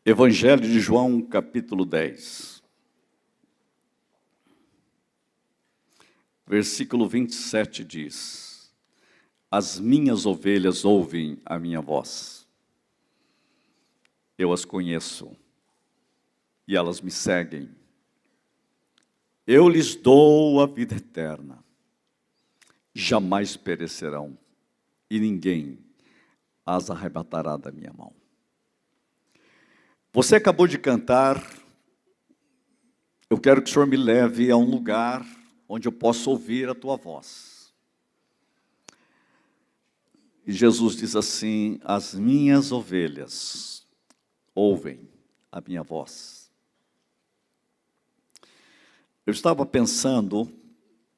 Evangelho de João, capítulo 10. Versículo 27 diz: As minhas ovelhas ouvem a minha voz. Eu as conheço e elas me seguem. Eu lhes dou a vida eterna. Jamais perecerão e ninguém as arrebatará da minha mão. Você acabou de cantar. Eu quero que o Senhor me leve a um lugar onde eu possa ouvir a tua voz. E Jesus diz assim: as minhas ovelhas ouvem a minha voz. Eu estava pensando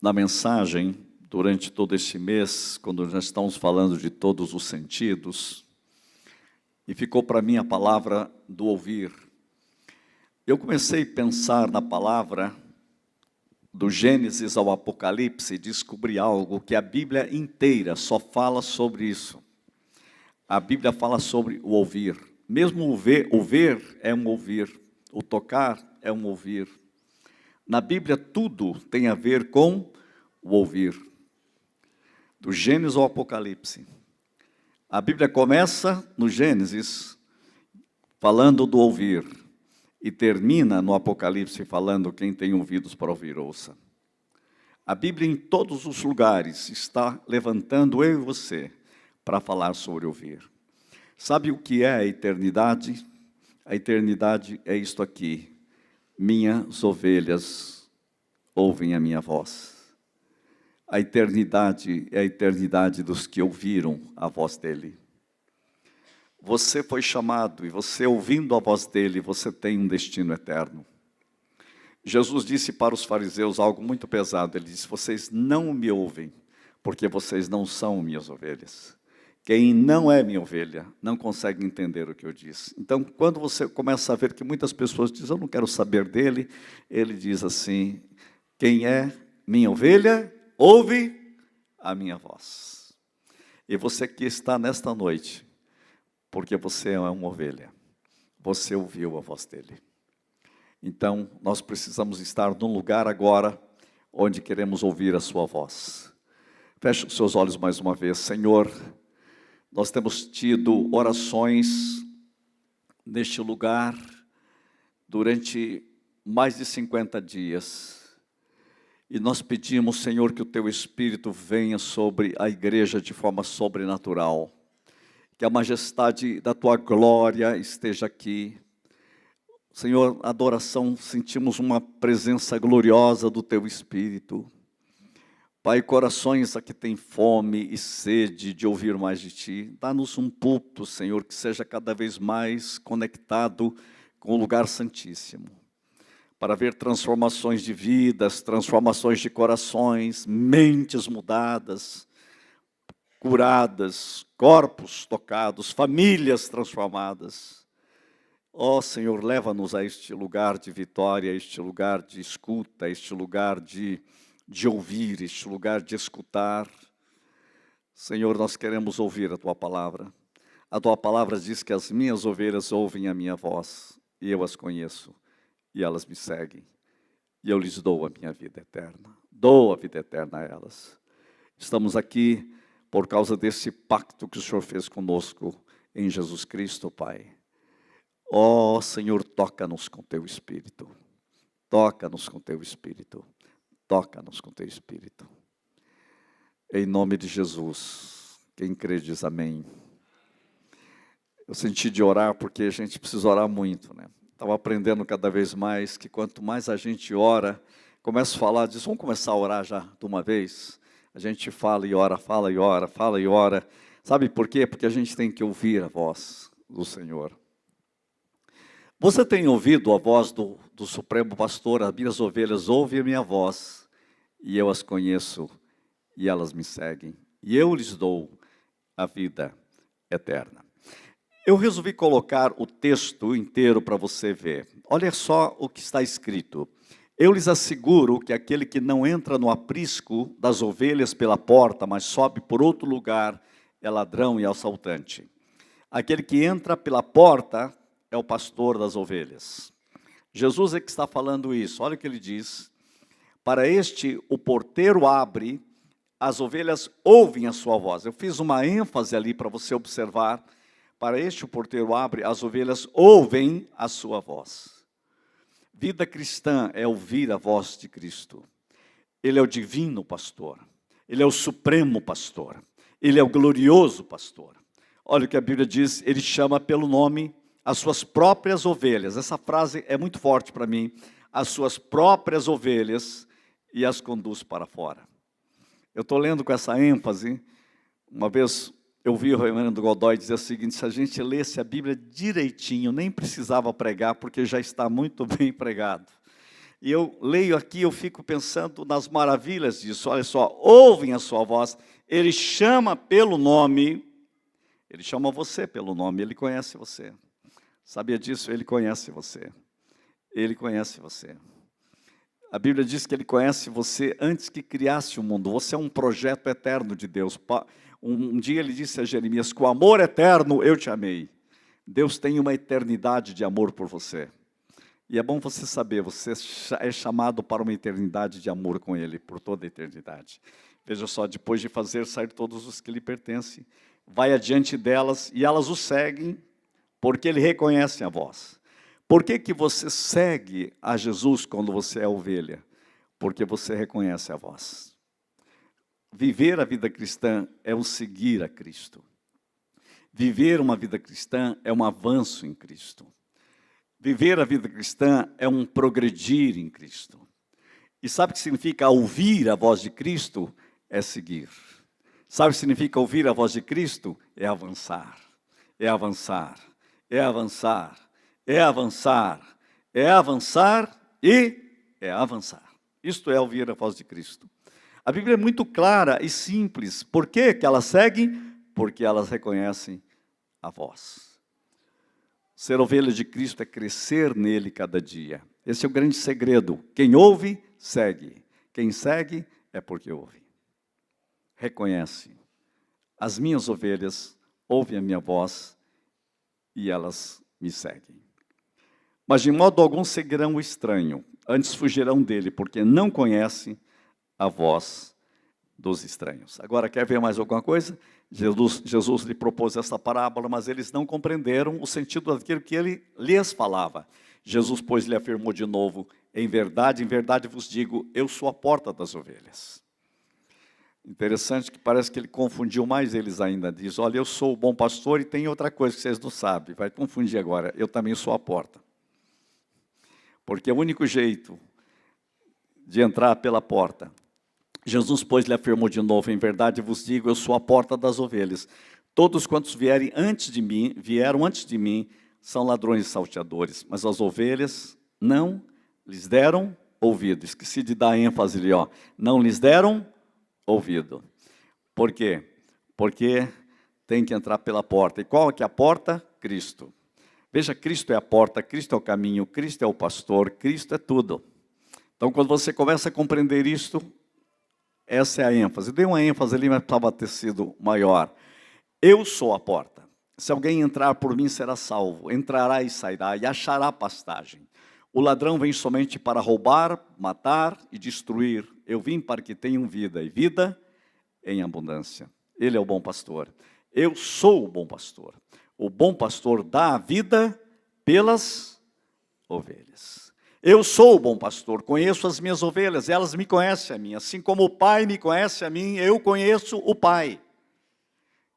na mensagem durante todo este mês, quando nós estamos falando de todos os sentidos, e ficou para mim a palavra do ouvir. Eu comecei a pensar na palavra do Gênesis ao Apocalipse e descobri algo que a Bíblia inteira só fala sobre isso. A Bíblia fala sobre o ouvir. Mesmo o ver é um ouvir, o tocar é um ouvir. Na Bíblia tudo tem a ver com o ouvir. Do Gênesis ao Apocalipse. A Bíblia começa no Gênesis falando do ouvir e termina no Apocalipse falando: quem tem ouvidos para ouvir, ouça. A Bíblia em todos os lugares está levantando eu e você para falar sobre ouvir. Sabe o que é a eternidade? A eternidade é isto aqui: minhas ovelhas ouvem a minha voz. A eternidade é a eternidade dos que ouviram a voz dele. Você foi chamado e você ouvindo a voz dele, você tem um destino eterno. Jesus disse para os fariseus algo muito pesado. Ele disse: vocês não me ouvem, porque vocês não são minhas ovelhas. Quem não é minha ovelha, não consegue entender o que eu disse. Então, quando você começa a ver que muitas pessoas dizem: eu não quero saber dele, ele diz assim: quem é minha ovelha, ouve a minha voz. E você que está nesta noite, porque você é uma ovelha, você ouviu a voz dele. Então, nós precisamos estar num lugar agora, onde queremos ouvir a sua voz. Feche os seus olhos mais uma vez. Senhor, nós temos tido orações neste lugar durante mais de 50 dias. E nós pedimos, Senhor, que o Teu Espírito venha sobre a igreja de forma sobrenatural. Que a majestade da Tua glória esteja aqui. Senhor, adoração, sentimos uma presença gloriosa do Teu Espírito. Pai, corações aqui têm fome e sede de ouvir mais de Ti. Dá-nos um púlpito, Senhor, que seja cada vez mais conectado com o lugar santíssimo, para ver transformações de vidas, transformações de corações, mentes mudadas, curadas, corpos tocados, famílias transformadas. Ó Senhor, leva-nos a este lugar de vitória, a este lugar de escuta, a este lugar de ouvir, este lugar de escutar. Senhor, nós queremos ouvir a Tua palavra. A Tua palavra diz que as minhas ovelhas ouvem a minha voz, e eu as conheço. E elas me seguem, e eu lhes dou a minha vida eterna. Dou a vida eterna a elas. Estamos aqui por causa desse pacto que o Senhor fez conosco em Jesus Cristo, Pai. Ó Senhor, toca-nos com Teu Espírito. Toca-nos com Teu Espírito. Toca-nos com Teu Espírito. Em nome de Jesus. Quem crê diz amém. Eu senti de orar porque a gente precisa orar muito, né? Estava aprendendo cada vez mais que quanto mais a gente ora, começa a falar, diz: vamos começar a orar já de uma vez? A gente fala e ora, fala e ora, fala e ora. Sabe por quê? Porque a gente tem que ouvir a voz do Senhor. Você tem ouvido a voz do Supremo Pastor? As minhas ovelhas ouvem a minha voz, e eu as conheço, e elas me seguem, e eu lhes dou a vida eterna. Eu resolvi colocar o texto inteiro para você ver. Olha só o que está escrito. Eu lhes asseguro que aquele que não entra no aprisco das ovelhas pela porta, mas sobe por outro lugar, é ladrão e assaltante. Aquele que entra pela porta é o pastor das ovelhas. Jesus é que está falando isso. Olha o que ele diz. Para este, o porteiro abre, as ovelhas ouvem a sua voz. Eu fiz uma ênfase ali para você observar. Para este, o porteiro abre, as ovelhas ouvem a sua voz. Vida cristã é ouvir a voz de Cristo. Ele é o divino pastor. Ele é o supremo pastor. Ele é o glorioso pastor. Olha o que a Bíblia diz, ele chama pelo nome as suas próprias ovelhas. Essa frase é muito forte para mim. As suas próprias ovelhas e as conduz para fora. Eu estou lendo com essa ênfase. Uma vez eu vi o reverendo Godoy dizer o seguinte, se a gente lesse a Bíblia direitinho, nem precisava pregar, porque já está muito bem pregado. E eu leio aqui, eu fico pensando nas maravilhas disso. Olha só, ouvem a sua voz, ele chama pelo nome, ele chama você pelo nome, ele conhece você. Sabia disso? Ele conhece você. Ele conhece você. A Bíblia diz que ele conhece você antes que criasse o mundo. Você é um projeto eterno de Deus. Um dia ele disse a Jeremias, com amor eterno eu te amei. Deus tem uma eternidade de amor por você. E é bom você saber, você é chamado para uma eternidade de amor com Ele, por toda a eternidade. Veja só, depois de fazer sair todos os que lhe pertencem, vai adiante delas e elas o seguem, porque Ele reconhece a voz. Por que você segue a Jesus quando você é ovelha? Porque você reconhece a voz. Viver a vida cristã é o seguir a Cristo. Viver uma vida cristã é um avanço em Cristo. Viver a vida cristã é um progredir em Cristo. E sabe o que significa ouvir a voz de Cristo? É seguir. Sabe o que significa ouvir a voz de Cristo? É avançar. É avançar. É avançar. É avançar. É avançar e é avançar. Isto é ouvir a voz de Cristo. A Bíblia é muito clara e simples. Por que elas seguem? Porque elas reconhecem a voz. Ser ovelha de Cristo é crescer nele cada dia. Esse é o grande segredo. Quem ouve, segue. Quem segue é porque ouve. Reconhece. As minhas ovelhas ouvem a minha voz e elas me seguem. Mas de modo algum seguirão o estranho, antes fugirão dele, porque não conhecem a voz dos estranhos. Agora, quer ver mais alguma coisa? Jesus lhe propôs essa parábola, mas eles não compreenderam o sentido daquilo que ele lhes falava. Jesus, pois, lhe afirmou de novo, em verdade vos digo, eu sou a porta das ovelhas. Interessante que parece que ele confundiu mais eles ainda. Diz, olha, eu sou o bom pastor e tem outra coisa que vocês não sabem. Vai confundir agora, eu também sou a porta. Porque é o único jeito de entrar pela porta. Jesus, pois, lhe afirmou de novo, em verdade vos digo, eu sou a porta das ovelhas. Todos quantos vieram antes de mim, são ladrões e salteadores, mas as ovelhas não lhes deram ouvido. Esqueci de dar ênfase ali, ó. Não lhes deram ouvido. Por quê? Porque tem que entrar pela porta. E qual é que é a porta? Cristo. Veja, Cristo é a porta, Cristo é o caminho, Cristo é o pastor, Cristo é tudo. Então, quando você começa a compreender isto, essa é a ênfase. Eu dei uma ênfase ali, mas precisava ter sido maior. Eu sou a porta. Se alguém entrar por mim, será salvo. Entrará e sairá e achará pastagem. O ladrão vem somente para roubar, matar e destruir. Eu vim para que tenham vida, e vida em abundância. Ele é o bom pastor. Eu sou o bom pastor. O bom pastor dá a vida pelas ovelhas. Eu sou o bom pastor, conheço as minhas ovelhas, elas me conhecem a mim. Assim como o Pai me conhece a mim, eu conheço o Pai.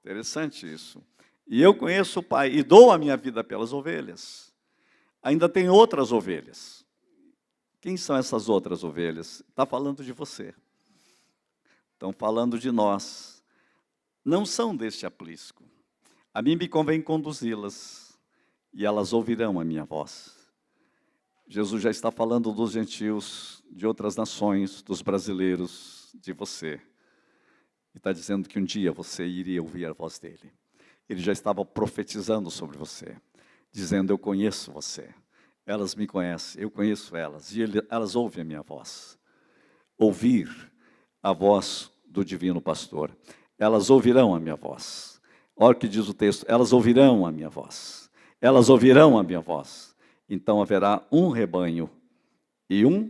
Interessante isso. E eu conheço o Pai e dou a minha vida pelas ovelhas. Ainda tem outras ovelhas. Quem são essas outras ovelhas? Está falando de você. Estão falando de nós. Não são deste aprisco. A mim me convém conduzi-las, e elas ouvirão a minha voz. Jesus já está falando dos gentios, de outras nações, dos brasileiros, de você. E está dizendo que um dia você iria ouvir a voz dele. Ele já estava profetizando sobre você, dizendo, eu conheço você. Elas me conhecem, eu conheço elas, e elas ouvem a minha voz. Ouvir a voz do divino pastor. Elas ouvirão a minha voz. Olha o que diz o texto, elas ouvirão a minha voz. elas ouvirão a minha voz. Então haverá um rebanho e um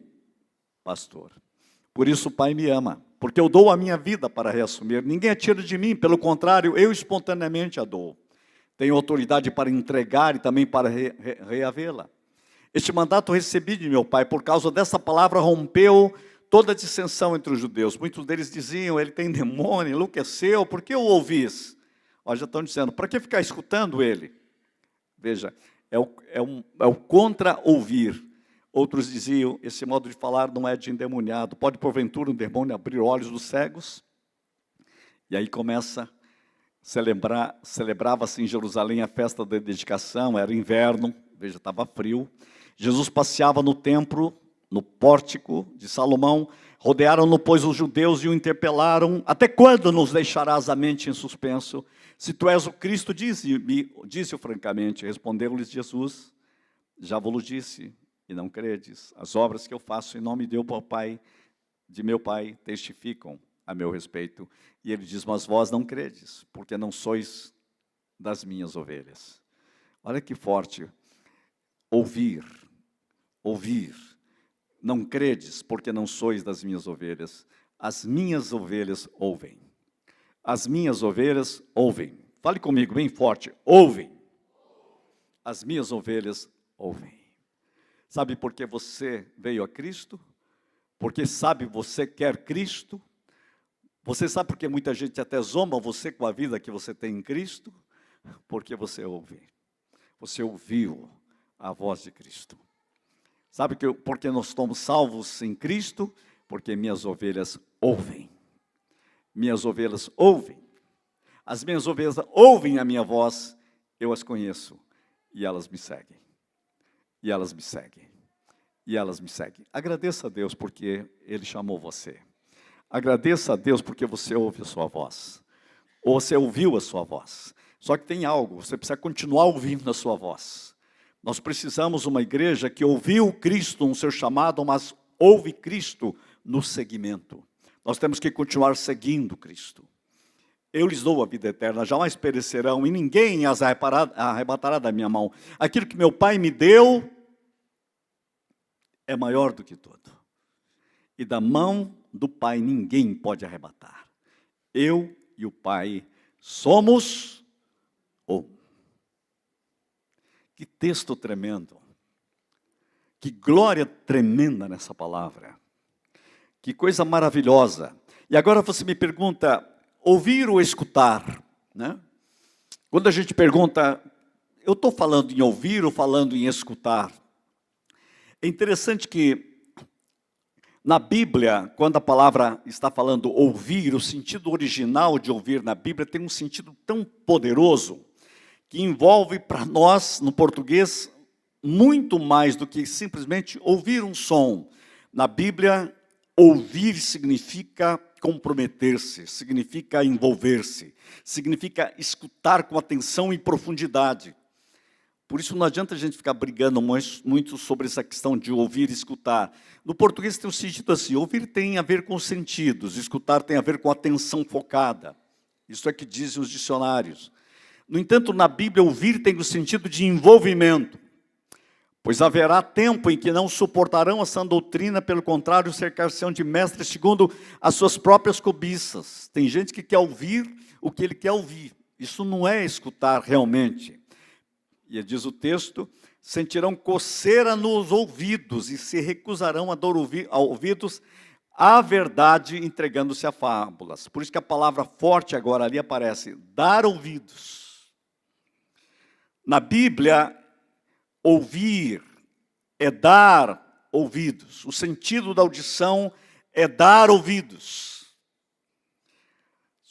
pastor. Por isso o Pai me ama, porque eu dou a minha vida para reassumir. Ninguém a tira de mim, pelo contrário, eu espontaneamente a dou. Tenho autoridade para entregar e também para reavê-la. Este mandato recebi de meu Pai, por causa dessa palavra rompeu toda a dissensão entre os judeus. Muitos deles diziam, ele tem demônio, enlouqueceu, por que o ouvis? Ó, já estão dizendo, para que ficar escutando ele? Veja, é o contra-ouvir. Outros diziam, esse modo de falar não é de endemoniado. Pode, porventura, um demônio abrir olhos dos cegos? E aí começa, celebrava-se em Jerusalém a festa da dedicação, era inverno, veja, estava frio. Jesus passeava no templo, no pórtico de Salomão, rodearam-no, pois, os judeus e o interpelaram, até quando nos deixarás a mente em suspenso? Se tu és o Cristo, disse-o francamente. Respondeu-lhes Jesus, já vos disse, e não credes. As obras que eu faço em nome de meu Pai testificam a meu respeito. E ele diz, mas vós não credes, porque não sois das minhas ovelhas. Olha que forte, ouvir, não credes, porque não sois das minhas ovelhas. As minhas ovelhas ouvem. As minhas ovelhas ouvem. Fale comigo bem forte, ouvem. As minhas ovelhas ouvem. Sabe por que você veio a Cristo? Porque sabe, você quer Cristo? Você sabe por que muita gente até zomba você com a vida que você tem em Cristo? Porque você ouve. Você ouviu a voz de Cristo. Sabe porque nós estamos salvos em Cristo? Porque minhas ovelhas ouvem. Minhas ovelhas ouvem. As minhas ovelhas ouvem a minha voz, eu as conheço, e elas me seguem. E elas me seguem. E elas me seguem. Agradeça a Deus porque Ele chamou você. Agradeça a Deus porque você ouve a sua voz. Ou você ouviu a sua voz. Só que tem algo, você precisa continuar ouvindo a sua voz. Nós precisamos de uma igreja que ouviu Cristo no seu chamado, mas ouve Cristo no seguimento. Nós temos que continuar seguindo Cristo. Eu lhes dou a vida eterna, jamais perecerão, e ninguém as arrebatará da minha mão. Aquilo que meu Pai me deu é maior do que tudo. E da mão do Pai ninguém pode arrebatar. Eu e o Pai somos um. Que texto tremendo. Que glória tremenda nessa palavra. Que coisa maravilhosa. E agora você me pergunta, ouvir ou escutar, né? Quando a gente pergunta, eu estou falando em ouvir ou falando em escutar? É interessante que na Bíblia, quando a palavra está falando ouvir, o sentido original de ouvir na Bíblia tem um sentido tão poderoso, que envolve para nós, no português, muito mais do que simplesmente ouvir um som. Na Bíblia, ouvir significa comprometer-se, significa envolver-se, significa escutar com atenção e profundidade. Por isso não adianta a gente ficar brigando muito sobre essa questão de ouvir e escutar. No português tem um sentido assim, ouvir tem a ver com os sentidos, escutar tem a ver com a atenção focada. Isso é que dizem os dicionários. No entanto, na Bíblia, ouvir tem o sentido de envolvimento. Pois haverá tempo em que não suportarão a sã doutrina, pelo contrário, cercar-se-ão de mestres segundo as suas próprias cobiças. Tem gente que quer ouvir o que ele quer ouvir. Isso não é escutar realmente. E diz o texto, sentirão coceira nos ouvidos e se recusarão a dar ouvidos à verdade, entregando-se a fábulas. Por isso que a palavra forte agora ali aparece, dar ouvidos. Na Bíblia, ouvir é dar ouvidos. O sentido da audição é dar ouvidos.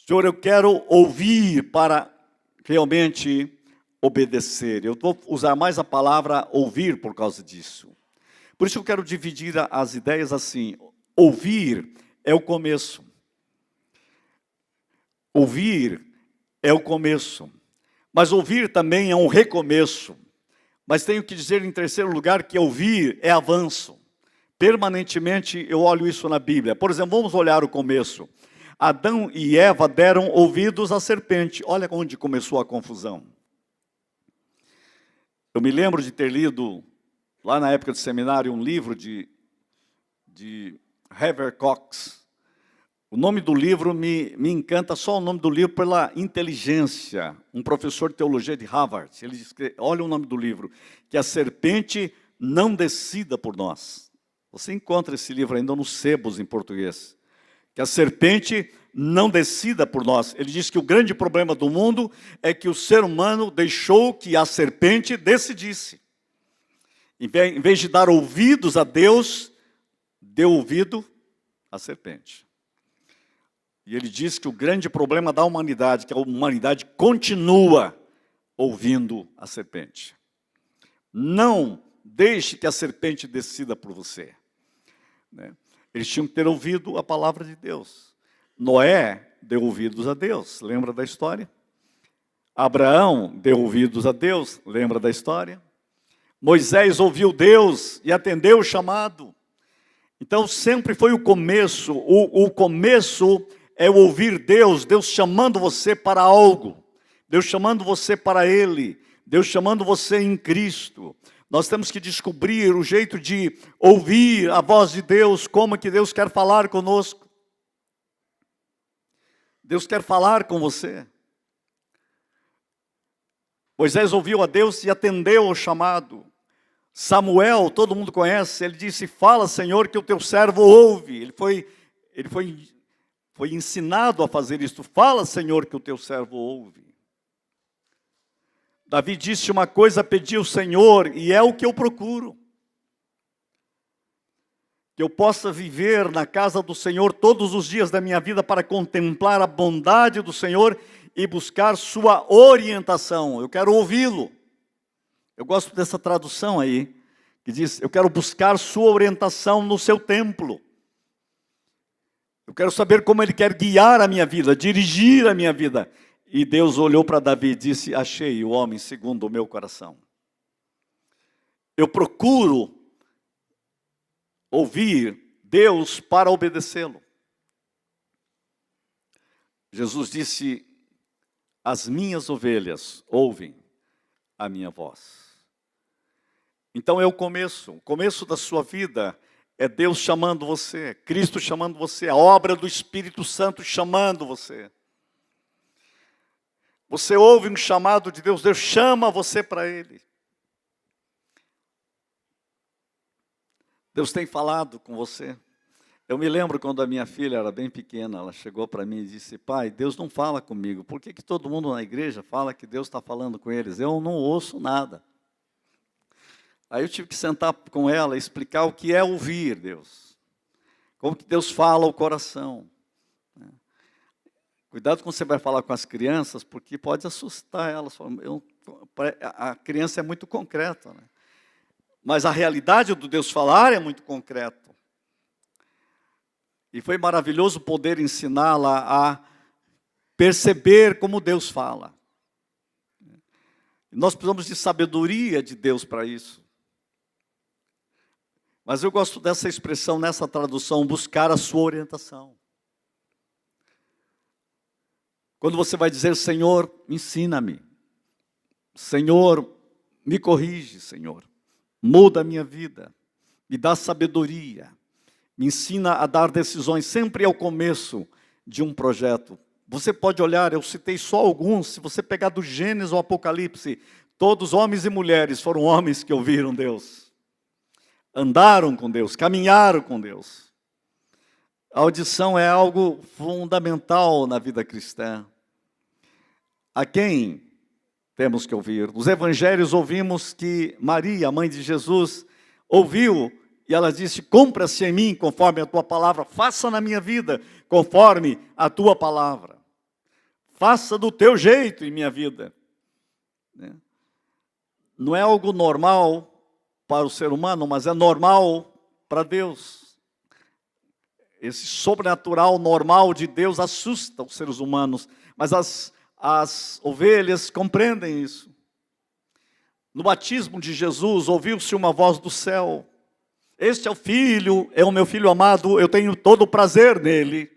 Senhor, eu quero ouvir para realmente obedecer. Eu vou usar mais a palavra ouvir por causa disso. Por isso eu quero dividir as ideias assim. Ouvir é o começo. Ouvir é o começo. Mas ouvir também é um recomeço. Mas tenho que dizer em terceiro lugar que ouvir é avanço. Permanentemente eu olho isso na Bíblia. Por exemplo, vamos olhar o começo. Adão e Eva deram ouvidos à serpente. Olha onde começou a confusão. Eu me lembro de ter lido, lá na época do seminário, um livro de Heather Cox. O nome do livro me encanta, só o nome do livro, pela inteligência. Um professor de teologia de Harvard, ele diz que, olha o nome do livro, que a serpente não decida por nós. Você encontra esse livro ainda nos sebos em português. Que a serpente não decida por nós. Ele diz que o grande problema do mundo é que o ser humano deixou que a serpente decidisse. Em vez de dar ouvidos a Deus, deu ouvido à serpente. E ele diz que o grande problema da humanidade, que a humanidade continua ouvindo a serpente. Não deixe que a serpente decida por você. Eles tinham que ter ouvido a palavra de Deus. Noé deu ouvidos a Deus, lembra da história? Abraão deu ouvidos a Deus, lembra da história? Moisés ouviu Deus e atendeu o chamado. Então sempre foi o começo, o começo é o ouvir Deus, Deus chamando você para algo, Deus chamando você para Ele, Deus chamando você em Cristo. Nós temos que descobrir o jeito de ouvir a voz de Deus, como que Deus quer falar conosco. Deus quer falar com você. Moisés ouviu a Deus e atendeu ao chamado. Samuel, todo mundo conhece, ele disse, fala, Senhor, que o teu servo ouve. Ele foi ensinado a fazer isso. Fala, Senhor, que o teu servo ouve. Davi disse, uma coisa pedi ao Senhor, e é o que eu procuro. Que eu possa viver na casa do Senhor todos os dias da minha vida para contemplar a bondade do Senhor e buscar sua orientação. Eu quero ouvi-lo. Eu gosto dessa tradução aí, que diz, eu quero buscar sua orientação no seu templo. Eu quero saber como Ele quer guiar a minha vida, dirigir a minha vida. E Deus olhou para Davi e disse, achei o homem segundo o meu coração. Eu procuro ouvir Deus para obedecê-lo. Jesus disse, as minhas ovelhas ouvem a minha voz. Então é o começo da sua vida é Deus chamando você, Cristo chamando você, a obra do Espírito Santo chamando você. Você ouve um chamado de Deus, Deus chama você para Ele. Deus tem falado com você. Eu me lembro quando a minha filha era bem pequena, ela chegou para mim e disse, pai, Deus não fala comigo, por que todo mundo na igreja fala que Deus está falando com eles? Eu não ouço nada. Aí eu tive que sentar com ela e explicar o que é ouvir Deus. Como que Deus fala ao coração. Cuidado quando você vai falar com as crianças, porque pode assustar elas. A criança é muito concreta, né? Mas a realidade do Deus falar é muito concreto. E foi maravilhoso poder ensiná-la a perceber como Deus fala. Nós precisamos de sabedoria de Deus para isso. Mas eu gosto dessa expressão, nessa tradução, buscar a sua orientação. Quando você vai dizer, Senhor, ensina-me. Senhor, me corrige, Senhor. Muda a minha vida. Me dá sabedoria. Me ensina a dar decisões. Sempre é o começo de um projeto. Você pode olhar, eu citei só alguns. Se você pegar do Gênesis ao Apocalipse, todos homens e mulheres foram homens que ouviram Deus. Andaram com Deus, caminharam com Deus. A audição é algo fundamental na vida cristã. A quem temos que ouvir? Nos evangelhos ouvimos que Maria, a mãe de Jesus, ouviu e ela disse, cumpra-se em mim conforme a tua palavra, faça na minha vida conforme a tua palavra. Faça do teu jeito em minha vida. Não é algo normal para o ser humano, mas é normal para Deus. Esse sobrenatural normal de Deus assusta os seres humanos, mas as ovelhas compreendem isso. No batismo de Jesus, ouviu-se uma voz do céu. Este é o Filho, é o meu Filho amado, eu tenho todo o prazer nele.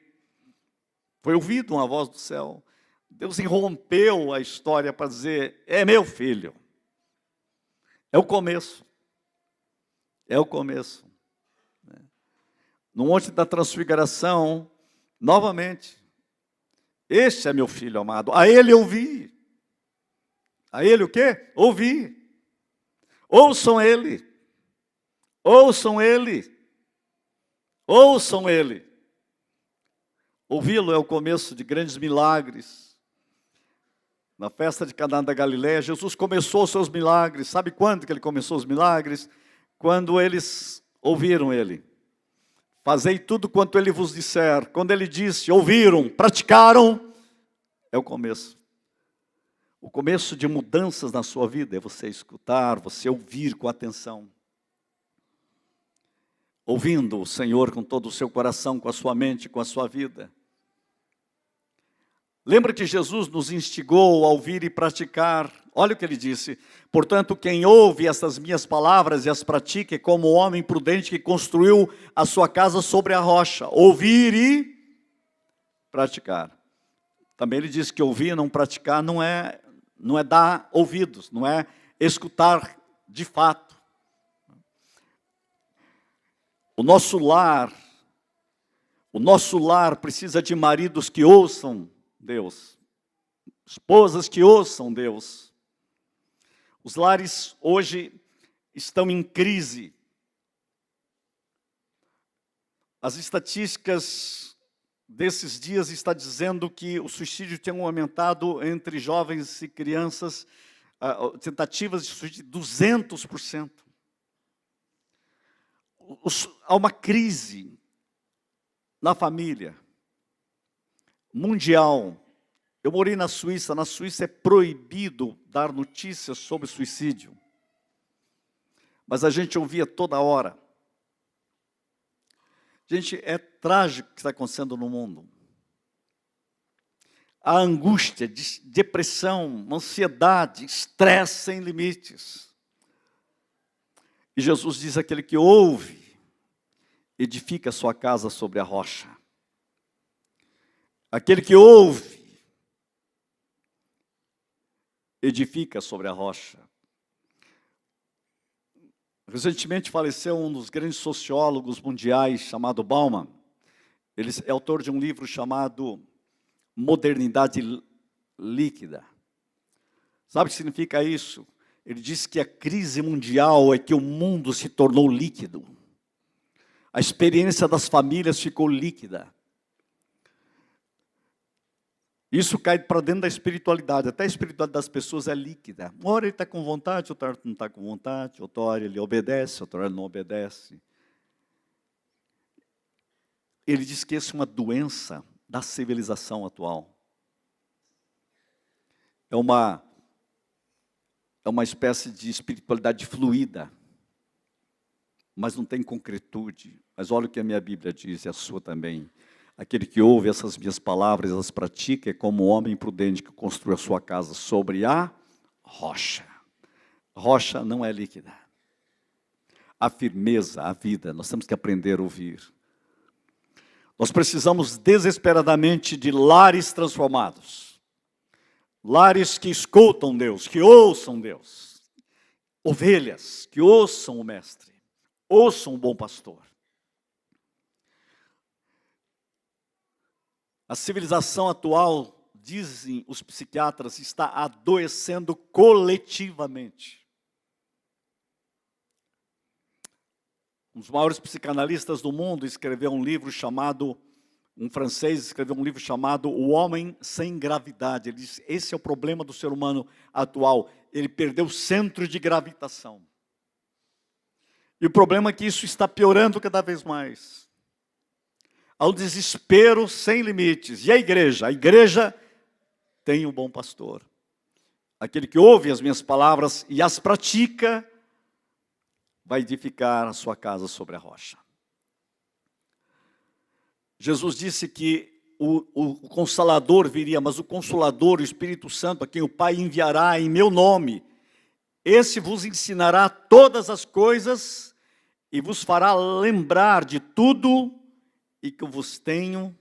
Foi ouvido uma voz do céu. Deus irrompeu a história para dizer, é meu filho. É o começo. É o começo. No Monte da Transfiguração, novamente, este é meu filho amado, a ele ouvi. A ele o quê? Ouvi. Ouçam ele. Ouçam ele. Ouçam ele. Ouvi-lo é o começo de grandes milagres. Na festa de Caná da Galileia, Jesus começou os seus milagres. Sabe quando que ele começou os milagres? Quando eles ouviram ele. Fazei tudo quanto ele vos disser. Quando ele disse, ouviram, praticaram, é o começo. O começo de mudanças na sua vida é você escutar, você ouvir com atenção. Ouvindo o Senhor com todo o seu coração, com a sua mente, com a sua vida. Lembra que Jesus nos instigou a ouvir e praticar. Olha o que ele disse. Portanto, quem ouve essas minhas palavras e as pratica é como um homem prudente que construiu a sua casa sobre a rocha. Ouvir e praticar. Também ele disse que ouvir e não praticar não é dar ouvidos, não é escutar de fato. O nosso lar precisa de maridos que ouçam Deus, esposas que ouçam Deus. Os lares hoje estão em crise. As estatísticas desses dias estão dizendo que o suicídio tem aumentado entre jovens e crianças, tentativas de suicídio, 200%. Há uma crise na família, mundial. Eu morei na Suíça é proibido dar notícias sobre suicídio. Mas a gente ouvia toda hora. Gente, é trágico o que está acontecendo no mundo. A angústia, depressão, ansiedade, estresse sem limites. E Jesus diz: aquele que ouve, edifica a sua casa sobre a rocha. Aquele que ouve, edifica sobre a rocha. Recentemente faleceu um dos grandes sociólogos mundiais, chamado Bauman. Ele é autor de um livro chamado Modernidade Líquida. Sabe o que significa isso? Ele diz que a crise mundial é que o mundo se tornou líquido. A experiência das famílias ficou líquida. Isso cai para dentro da espiritualidade. Até a espiritualidade das pessoas é líquida. Uma hora ele está com vontade, outra hora não está com vontade, outra hora ele obedece, outra hora ele não obedece. Ele diz que isso é uma doença da civilização atual. É uma espécie de espiritualidade fluida, mas não tem concretude. Mas olha o que a minha Bíblia diz, e a sua também. Aquele que ouve essas minhas palavras e as pratica é como um homem prudente que construiu a sua casa sobre a rocha. Rocha não é líquida. A firmeza, a vida, nós temos que aprender a ouvir. Nós precisamos desesperadamente de lares transformados. Lares que escutam Deus, que ouçam Deus. Ovelhas que ouçam o Mestre, ouçam o bom pastor. A civilização atual, dizem os psiquiatras, está adoecendo coletivamente. Um dos maiores psicanalistas do mundo escreveu um livro chamado, um francês escreveu um livro chamado O Homem Sem Gravidade. Ele diz, esse é o problema do ser humano atual. Ele perdeu o centro de gravitação. E o problema é que isso está piorando cada vez mais. Há um desespero sem limites. E a igreja? A igreja tem um bom pastor. Aquele que ouve as minhas palavras e as pratica, vai edificar a sua casa sobre a rocha. Jesus disse que o Consolador viria, mas o Consolador, o Espírito Santo, a quem o Pai enviará em meu nome, esse vos ensinará todas as coisas e vos fará lembrar de tudo e que eu vos tenho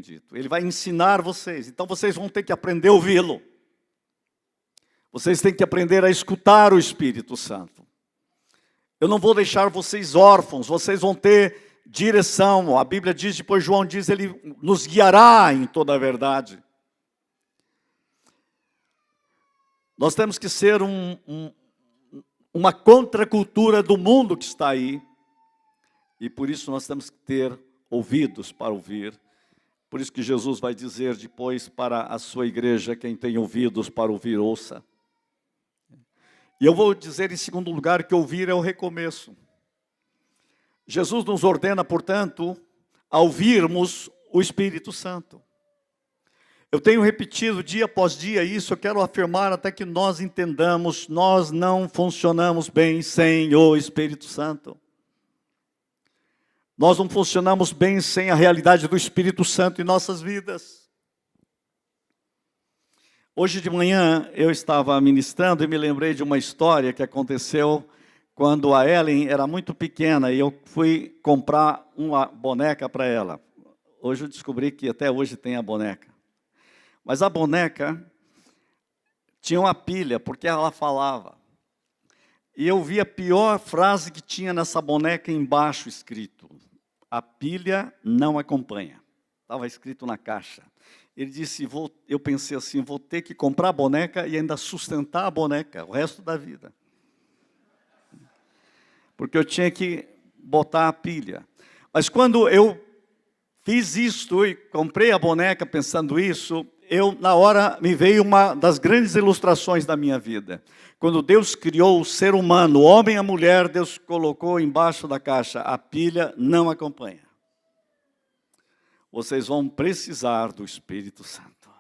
dito. Ele vai ensinar vocês, então vocês vão ter que aprender a ouvi-lo. Vocês têm que aprender a escutar o Espírito Santo. Eu não vou deixar vocês órfãos, vocês vão ter direção. A Bíblia diz, depois João diz, ele nos guiará em toda a verdade. Nós temos que ser uma contracultura do mundo que está aí. E por isso nós temos que ter ouvidos para ouvir. Por isso que Jesus vai dizer depois para a sua igreja, quem tem ouvidos para ouvir, ouça. E eu vou dizer em segundo lugar que ouvir é o recomeço. Jesus nos ordena, portanto, a ouvirmos o Espírito Santo. Eu tenho repetido dia após dia isso, eu quero afirmar até que nós entendamos, nós não funcionamos bem sem o Espírito Santo. Nós não funcionamos bem sem a realidade do Espírito Santo em nossas vidas. Hoje de manhã eu estava ministrando e me lembrei de uma história que aconteceu quando a Ellen era muito pequena e eu fui comprar uma boneca para ela. Hoje eu descobri que até hoje tem a boneca. Mas a boneca tinha uma pilha, porque ela falava. E eu vi a pior frase que tinha nessa boneca embaixo escrito: a pilha não acompanha. Estava escrito na caixa. Ele disse, eu pensei assim, vou ter que comprar a boneca e ainda sustentar a boneca o resto da vida. Porque eu tinha que botar a pilha. Mas quando eu fiz isto e comprei a boneca pensando isso, na hora me veio uma das grandes ilustrações da minha vida. Quando Deus criou o ser humano, o homem e a mulher, Deus colocou embaixo da caixa, a pilha não acompanha. Vocês vão precisar do Espírito Santo.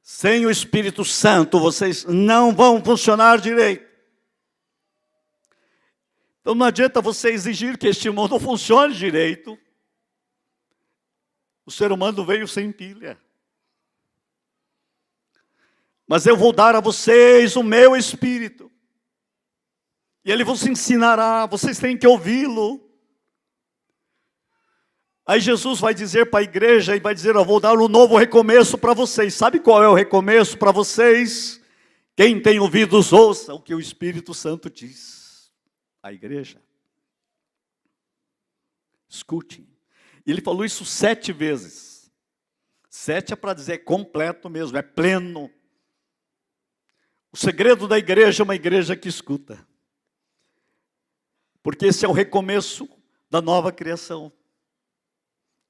Sem o Espírito Santo, vocês não vão funcionar direito. Então não adianta você exigir que este mundo funcione direito. O ser humano veio sem pilha. Mas eu vou dar a vocês o meu Espírito. E Ele vos ensinará, vocês têm que ouvi-lo. Aí Jesus vai dizer para a igreja, e vai dizer, eu vou dar um novo recomeço para vocês. Sabe qual é o recomeço para vocês? Quem tem ouvidos, ouça o que o Espírito Santo diz. A igreja. Escute. E ele falou isso 7 vezes. 7 é para dizer completo mesmo, é pleno. O segredo da igreja é uma igreja que escuta. Porque esse é o recomeço da nova criação.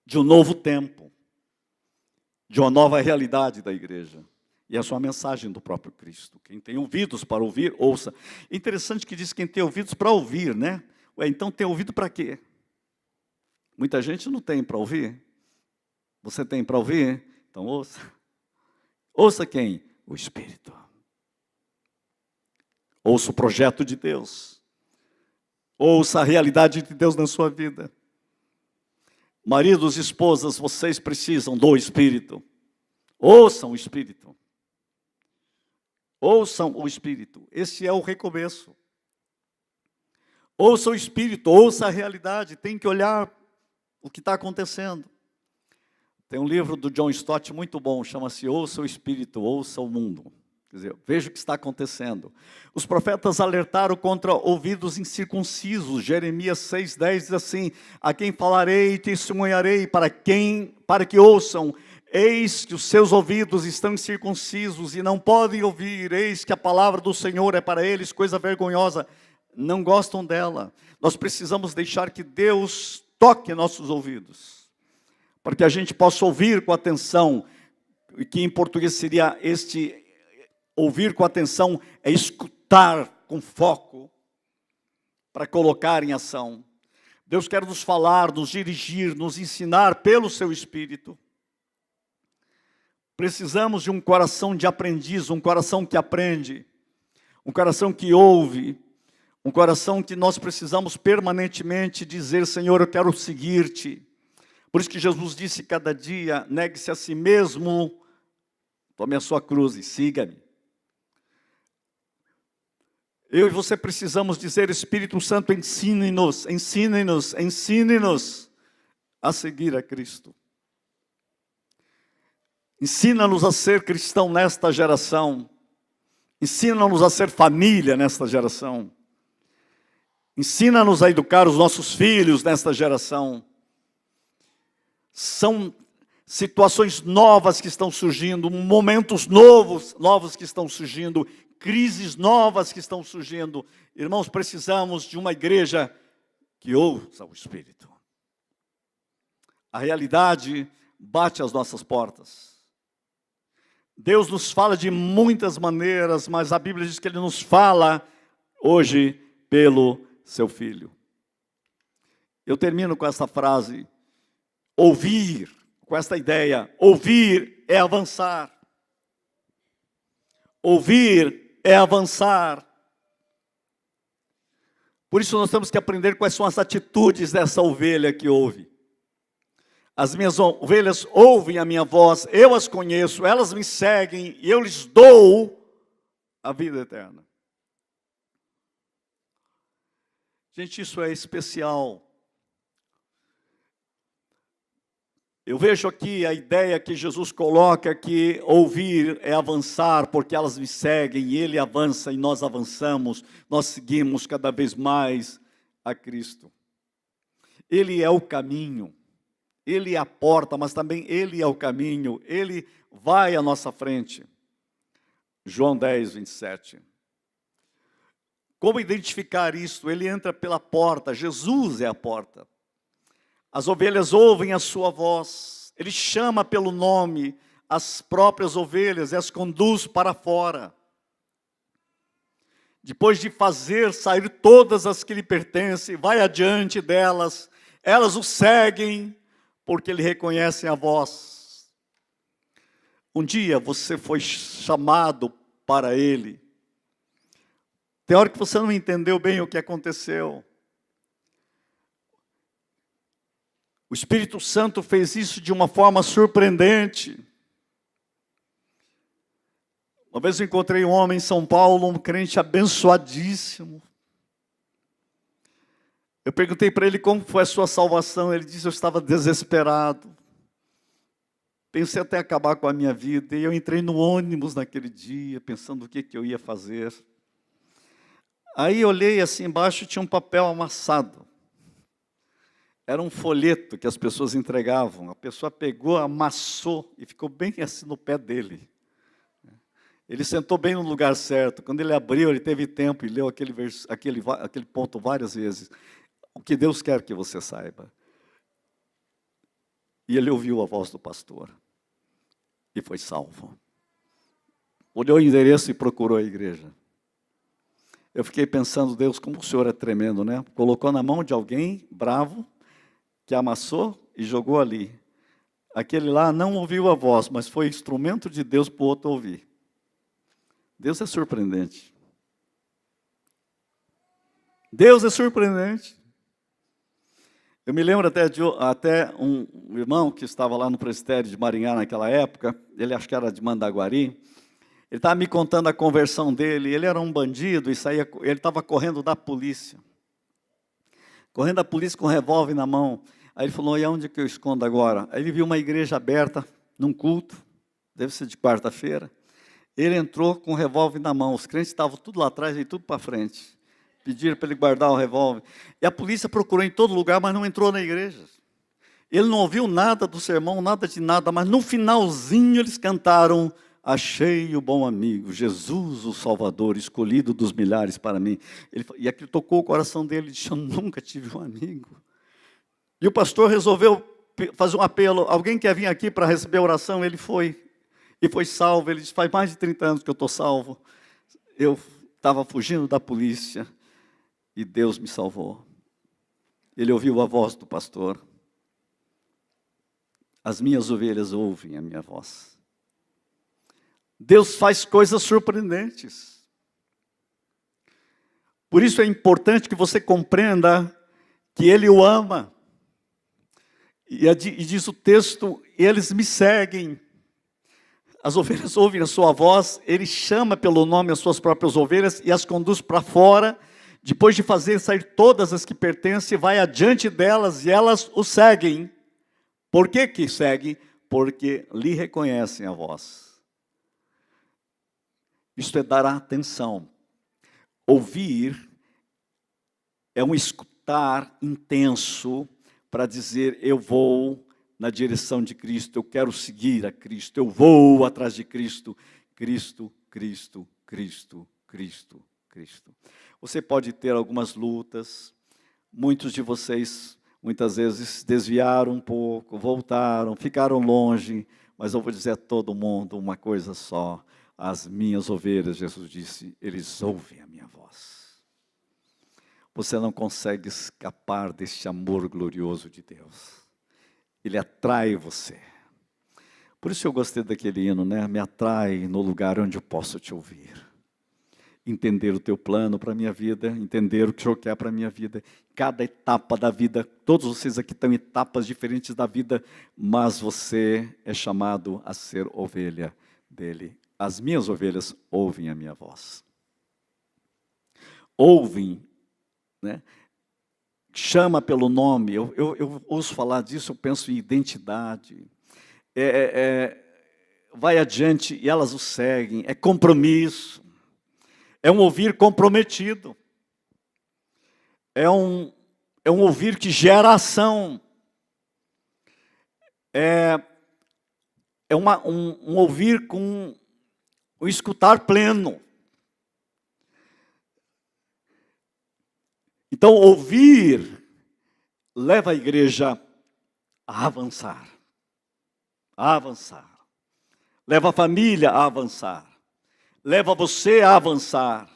De um novo tempo, de uma nova realidade da igreja. E essa é uma mensagem do próprio Cristo. Quem tem ouvidos para ouvir, ouça. Interessante que diz quem tem ouvidos para ouvir, né? Ué, então tem ouvido para quê? Muita gente não tem para ouvir. Você tem para ouvir? Então ouça. Ouça quem? O Espírito. Ouça o projeto de Deus. Ouça a realidade de Deus na sua vida. Maridos e esposas, vocês precisam do Espírito. Ouçam o Espírito. Ouçam o Espírito. Esse é o recomeço. Ouça o Espírito, ouça a realidade. Tem que olhar o que está acontecendo. Tem um livro do John Stott muito bom, chama-se Ouça o Espírito, Ouça o Mundo. Quer dizer, veja o que está acontecendo. Os profetas alertaram contra ouvidos incircuncisos. Jeremias 6,10 diz assim, a quem falarei e testemunharei, para que ouçam. Eis que os seus ouvidos estão incircuncisos e não podem ouvir. Eis que a palavra do Senhor é para eles coisa vergonhosa. Não gostam dela. Nós precisamos deixar que Deus toque nossos ouvidos, para que a gente possa ouvir com atenção, que em português seria ouvir com atenção é escutar com foco para colocar em ação. Deus quer nos falar, nos dirigir, nos ensinar pelo seu Espírito. Precisamos de um coração de aprendiz, um coração que aprende, um coração que ouve, um coração que nós precisamos permanentemente dizer, Senhor, eu quero seguir-te. Por isso que Jesus disse cada dia, negue-se a si mesmo, tome a sua cruz e siga-me. Eu e você precisamos dizer, Espírito Santo, ensine-nos, ensine-nos, ensine-nos a seguir a Cristo. Ensina-nos a ser cristão nesta geração. Ensina-nos a ser família nesta geração. Ensina-nos a educar os nossos filhos nesta geração. São situações novas que estão surgindo, momentos novos que estão surgindo, crises novas que estão surgindo. Irmãos, precisamos de uma igreja que ouça o Espírito. A realidade bate às nossas portas. Deus nos fala de muitas maneiras, mas a Bíblia diz que Ele nos fala hoje pelo Seu Filho. Eu termino com essa frase, ouvir, com esta ideia, ouvir é avançar. Ouvir é avançar. Por isso nós temos que aprender quais são as atitudes dessa ovelha que ouve. As minhas ovelhas ouvem a minha voz, eu as conheço, elas me seguem e eu lhes dou a vida eterna. Gente, isso é especial. Eu vejo aqui a ideia que Jesus coloca que ouvir é avançar, porque elas me seguem e Ele avança e nós avançamos, nós seguimos cada vez mais a Cristo. Ele é o caminho. Ele é a porta, mas também Ele é o caminho. Ele vai à nossa frente. João 10, 27. Como identificar isso? Ele entra pela porta. Jesus é a porta. As ovelhas ouvem a sua voz. Ele chama pelo nome as próprias ovelhas e as conduz para fora. Depois de fazer sair todas as que lhe pertencem, vai adiante delas. Elas o seguem, porque ele reconhece a voz. Um dia você foi chamado para ele. Tem hora que você não entendeu bem o que aconteceu. O Espírito Santo fez isso de uma forma surpreendente. Uma vez eu encontrei um homem em São Paulo, um crente abençoadíssimo. Eu perguntei para ele como foi a sua salvação. Ele disse, eu estava desesperado. Pensei até acabar com a minha vida. E eu entrei no ônibus naquele dia, pensando o que eu ia fazer. Aí olhei assim embaixo, tinha um papel amassado. Era um folheto que as pessoas entregavam. A pessoa pegou, amassou e ficou bem assim no pé dele. Ele sentou bem no lugar certo. Quando ele abriu, ele teve tempo e leu aquele ponto várias vezes. O que Deus quer que você saiba. E ele ouviu a voz do pastor. E foi salvo. Olhou o endereço e procurou a igreja. Eu fiquei pensando, Deus, como o Senhor é tremendo, né? Colocou na mão de alguém bravo, que amassou e jogou ali. Aquele lá não ouviu a voz, mas foi instrumento de Deus para o outro ouvir. Deus é surpreendente. Deus é surpreendente. Eu me lembro até um irmão que estava lá no presbitério de Maringá naquela época, ele acho que era de Mandaguari, ele estava me contando a conversão dele. Ele era um bandido e ele estava correndo da polícia. Correndo da polícia com um revólver na mão. Aí ele falou, e aonde que eu escondo agora? Aí ele viu uma igreja aberta, num culto, deve ser de quarta-feira. Ele entrou com o revólver na mão, os crentes estavam tudo lá atrás e tudo para frente. Pediram para ele guardar o revólver. E a polícia procurou em todo lugar, mas não entrou na igreja. Ele não ouviu nada do sermão, nada de nada, mas no finalzinho eles cantaram, achei o bom amigo, Jesus o Salvador, escolhido dos milhares para mim. E aquilo tocou o coração dele, ele disse, eu nunca tive um amigo. E o pastor resolveu fazer um apelo, alguém quer vir aqui para receber a oração? Ele foi, e foi salvo. Ele disse, faz mais de 30 anos que eu estou salvo. Eu estava fugindo da polícia, e Deus me salvou. Ele ouviu a voz do pastor. As minhas ovelhas ouvem a minha voz. Deus faz coisas surpreendentes. Por isso é importante que você compreenda que Ele o ama. E diz o texto, eles me seguem. As ovelhas ouvem a sua voz, Ele chama pelo nome as suas próprias ovelhas e as conduz para fora. Depois de fazer sair todas as que pertencem, vai adiante delas e elas o seguem. Por que que seguem? porque lhe reconhecem a voz. Isto é dar atenção. Ouvir é um escutar intenso para dizer, eu vou na direção de Cristo, eu quero seguir a Cristo, eu vou atrás de Cristo. Cristo, Cristo, Cristo, Cristo, Cristo. Você pode ter algumas lutas, muitos de vocês muitas vezes desviaram um pouco, voltaram, ficaram longe, mas eu vou dizer a todo mundo uma coisa só, as minhas ovelhas, Jesus disse, eles ouvem a minha voz. Você não consegue escapar deste amor glorioso de Deus. Ele atrai você. Por isso eu gostei daquele hino, né? Me atrai no lugar onde eu posso te ouvir. Entender o teu plano para a minha vida, entender o que o Senhor quer para a minha vida. Cada etapa da vida, todos vocês aqui estão em etapas diferentes da vida, mas você é chamado a ser ovelha dele. As minhas ovelhas ouvem a minha voz. Ouvem, né? Chama pelo nome. Eu ouço falar disso, eu penso em identidade. Vai adiante e elas o seguem. É compromisso. É um ouvir comprometido. É um ouvir que gera ação. Um ouvir com um escutar pleno. Então, ouvir leva a igreja a avançar. A avançar. Leva a família a avançar. Leva você a avançar.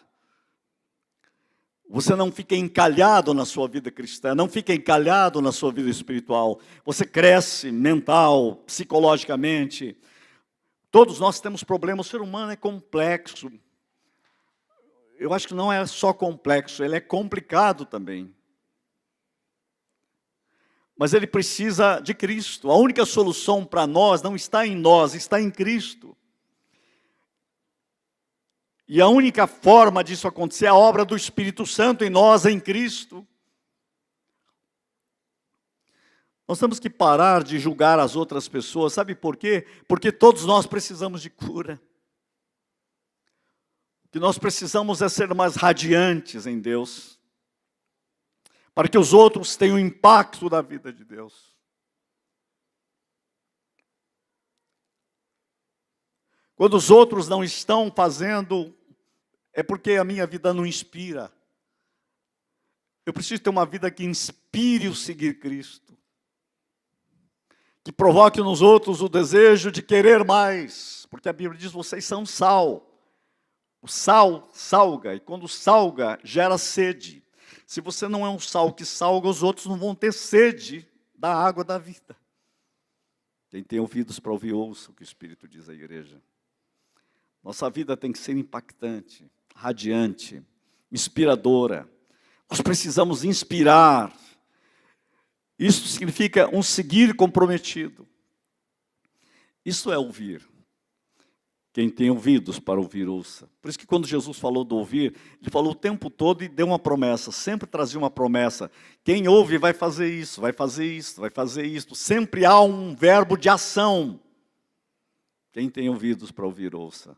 Você não fica encalhado na sua vida cristã, não fica encalhado na sua vida espiritual. Você cresce mental, psicologicamente. Todos nós temos problemas, o ser humano é complexo. Eu acho que não é só complexo, ele é complicado também. Mas ele precisa de Cristo. A única solução para nós não está em nós, está em Cristo. E a única forma disso acontecer é a obra do Espírito Santo em nós, em Cristo. Nós temos que parar de julgar as outras pessoas, sabe por quê? Porque todos nós precisamos de cura. O que nós precisamos é ser mais radiantes em Deus, para que os outros tenham o impacto da vida de Deus. Quando os outros não estão fazendo, é porque a minha vida não inspira. Eu preciso ter uma vida que inspire o seguir Cristo. Que provoque nos outros o desejo de querer mais. Porque a Bíblia diz, vocês são sal. O sal salga, e quando salga, gera sede. Se você não é um sal que salga, os outros não vão ter sede da água da vida. Quem tem ouvidos para ouvir, ouça o que o Espírito diz à igreja. Nossa vida tem que ser impactante, radiante, inspiradora. Nós precisamos inspirar. Isso significa um seguir comprometido. Isso é ouvir. Quem tem ouvidos para ouvir, ouça. Por isso que quando Jesus falou do ouvir, ele falou o tempo todo e deu uma promessa, sempre trazia uma promessa. Quem ouve vai fazer isso, vai fazer isso, vai fazer isso. Sempre há um verbo de ação. Quem tem ouvidos para ouvir, ouça.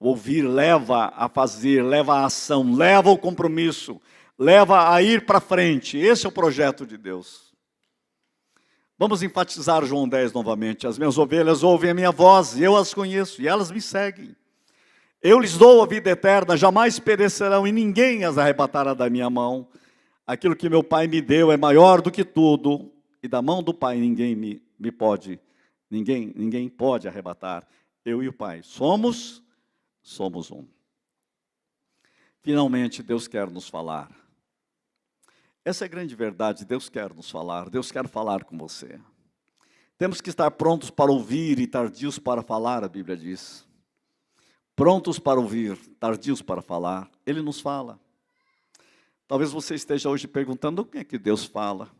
O ouvir leva a fazer, leva a ação, leva ao compromisso, leva a ir para frente. Esse é o projeto de Deus. Vamos enfatizar João 10 novamente. As minhas ovelhas ouvem a minha voz, e eu as conheço, e elas me seguem. Eu lhes dou a vida eterna, jamais perecerão, e ninguém as arrebatará da minha mão. Aquilo que meu Pai me deu é maior do que tudo, e da mão do Pai ninguém pode arrebatar. Eu e o Pai somos um. Finalmente, Deus quer nos falar. Essa é a grande verdade, Deus quer nos falar, Deus quer falar com você. Temos que estar prontos para ouvir e tardios para falar, a Bíblia diz. Prontos para ouvir, tardios para falar, Ele nos fala. Talvez você esteja hoje perguntando, o que é que Deus fala?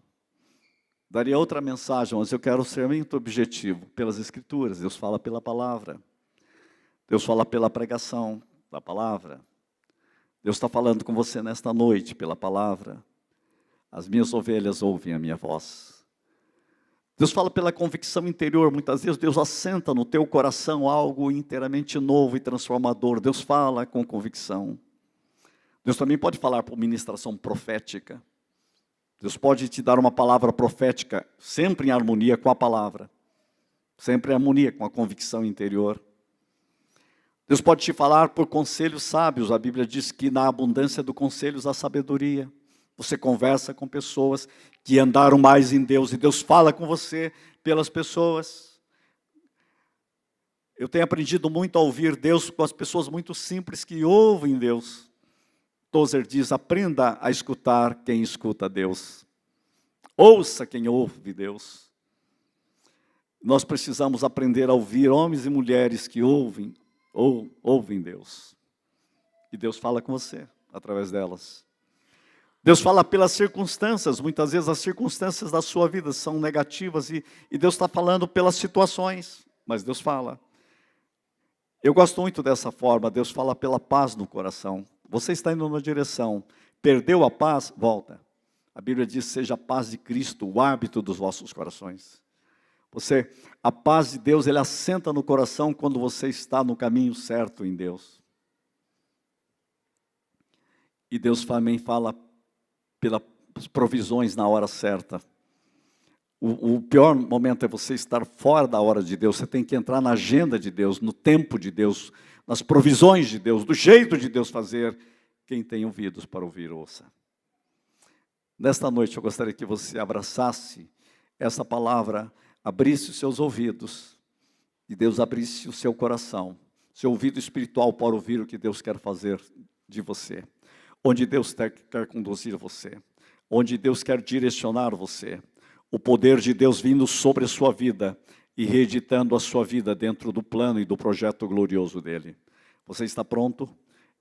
Daria outra mensagem, mas eu quero ser muito objetivo. Pelas Escrituras, Deus fala pela palavra. Deus fala pela pregação da palavra. Deus está falando com você nesta noite pela palavra. As minhas ovelhas ouvem a minha voz. Deus fala pela convicção interior. Muitas vezes Deus assenta no teu coração algo inteiramente novo e transformador. Deus fala com convicção. Deus também pode falar por ministração profética. Deus pode te dar uma palavra profética, sempre em harmonia com a palavra. Sempre em harmonia com a convicção interior. Deus pode te falar por conselhos sábios. A Bíblia diz que na abundância do conselhos há sabedoria. Você conversa com pessoas que andaram mais em Deus, e Deus fala com você pelas pessoas. Eu tenho aprendido muito a ouvir Deus com as pessoas muito simples que ouvem Deus. Tozer diz: aprenda a escutar quem escuta Deus. Ouça quem ouve Deus. Nós precisamos aprender a ouvir homens e mulheres que ouvem Deus. E Deus fala com você através delas. Deus fala pelas circunstâncias. Muitas vezes as circunstâncias da sua vida são negativas e Deus está falando pelas situações, mas Deus fala. Eu gosto muito dessa forma. Deus fala pela paz no coração. Você está indo numa direção, perdeu a paz, volta. A Bíblia diz: seja a paz de Cristo o árbitro dos vossos corações. A paz de Deus, ele assenta no coração quando você está no caminho certo em Deus. E Deus também fala pelas provisões na hora certa. O pior momento é você estar fora da hora de Deus. Você tem que entrar na agenda de Deus, no tempo de Deus, nas provisões de Deus, do jeito de Deus fazer. Quem tem ouvidos para ouvir, ouça. Nesta noite eu gostaria que você abraçasse essa palavra, abrisse os seus ouvidos e Deus abrisse o seu coração, seu ouvido espiritual para ouvir o que Deus quer fazer de você. Onde Deus quer conduzir você, onde Deus quer direcionar você, o poder de Deus vindo sobre a sua vida e reeditando a sua vida dentro do plano e do projeto glorioso dele. Você está pronto?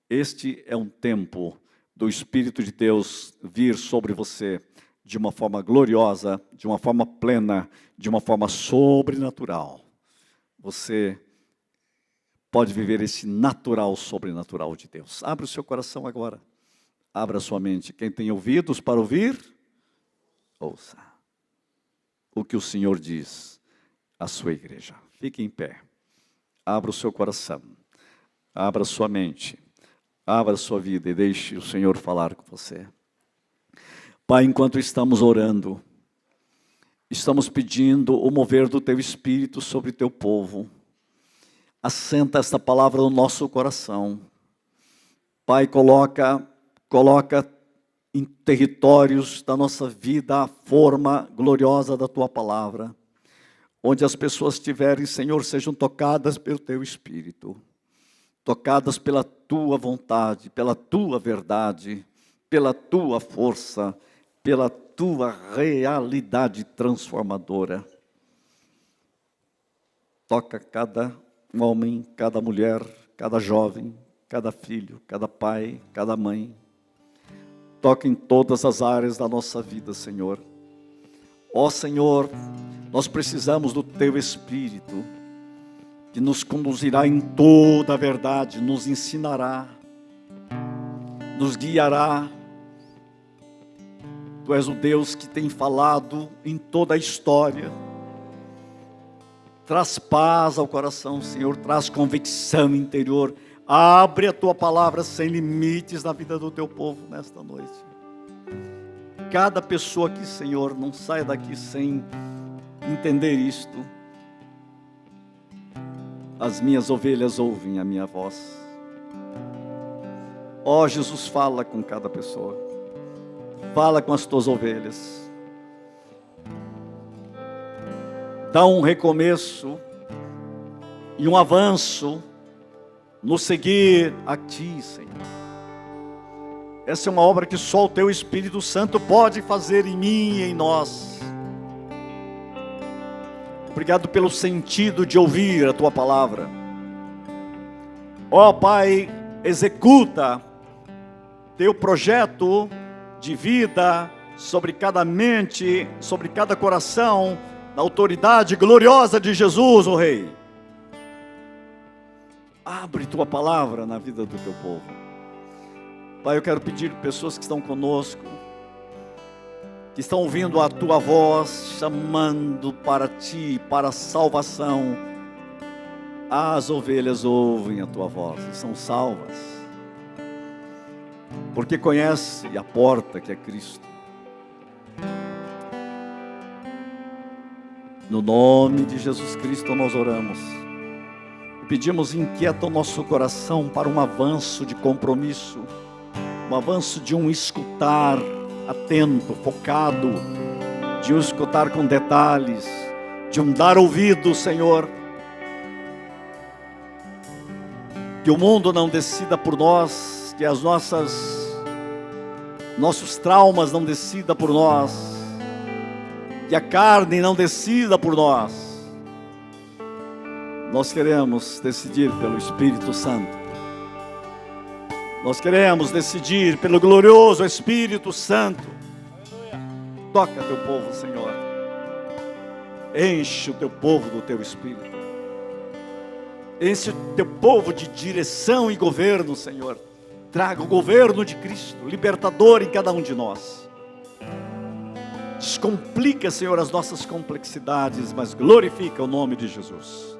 Este é um tempo do Espírito de Deus vir sobre você de uma forma gloriosa, de uma forma plena, de uma forma sobrenatural. Você pode viver esse natural, sobrenatural de Deus. Abra o seu coração agora. Abra sua mente. Quem tem ouvidos para ouvir, ouça o que o Senhor diz à sua igreja. Fique em pé. Abra o seu coração. Abra sua mente. Abra sua vida e deixe o Senhor falar com você. Pai, enquanto estamos orando, estamos pedindo o mover do Teu Espírito sobre o Teu povo. Assenta esta palavra no nosso coração. Pai, coloca em territórios da nossa vida a forma gloriosa da Tua palavra. Onde as pessoas estiverem, Senhor, sejam tocadas pelo Teu Espírito. Tocadas pela Tua vontade, pela Tua verdade, pela Tua força, pela Tua realidade transformadora. Toca cada homem, cada mulher, cada jovem, cada filho, cada pai, cada mãe. Toca em todas as áreas da nossa vida, Senhor. Ó Senhor, nós precisamos do Teu Espírito, que nos conduzirá em toda a verdade, nos ensinará, nos guiará. Tu és o Deus que tem falado em toda a história. Traz paz ao coração, Senhor, traz convicção interior. Abre a Tua palavra sem limites na vida do Teu povo nesta noite. Cada pessoa aqui, Senhor, não saia daqui sem entender isto. As minhas ovelhas ouvem a minha voz. Ó Jesus, fala com cada pessoa. Fala com as Tuas ovelhas. Dá um recomeço e um avanço no seguir a Ti, Senhor. Essa é uma obra que só o Teu Espírito Santo pode fazer em mim e em nós. Obrigado pelo sentido de ouvir a Tua palavra. Ó Pai, executa Teu projeto de vida sobre cada mente, sobre cada coração, na autoridade gloriosa de Jesus, o Rei. Abre Tua palavra na vida do Teu povo. Pai, eu quero pedir pessoas que estão conosco, que estão ouvindo a tua voz, chamando para ti, para a salvação. As ovelhas ouvem a tua voz e são salvas, porque conhece a porta que é Cristo. No nome de Jesus Cristo nós oramos. Pedimos, inquieta o nosso coração para um avanço de compromisso, um avanço de um escutar atento, focado, de um escutar com detalhes, de um dar ouvido, Senhor. Que o mundo não decida por nós, que as nossos traumas não decidam por nós, que a carne não decida por nós. Nós queremos decidir pelo Espírito Santo. Nós queremos decidir pelo glorioso Espírito Santo. Toca teu povo, Senhor. Enche o teu povo do teu Espírito. Enche o teu povo de direção e governo, Senhor. Traga o governo de Cristo, libertador em cada um de nós. Descomplica, Senhor, as nossas complexidades, mas glorifica o nome de Jesus.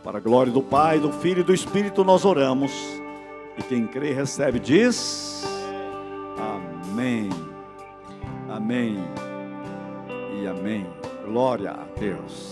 Para a glória do Pai, do Filho e do Espírito nós oramos. E quem crê recebe, diz amém, amém e amém. Glória a Deus.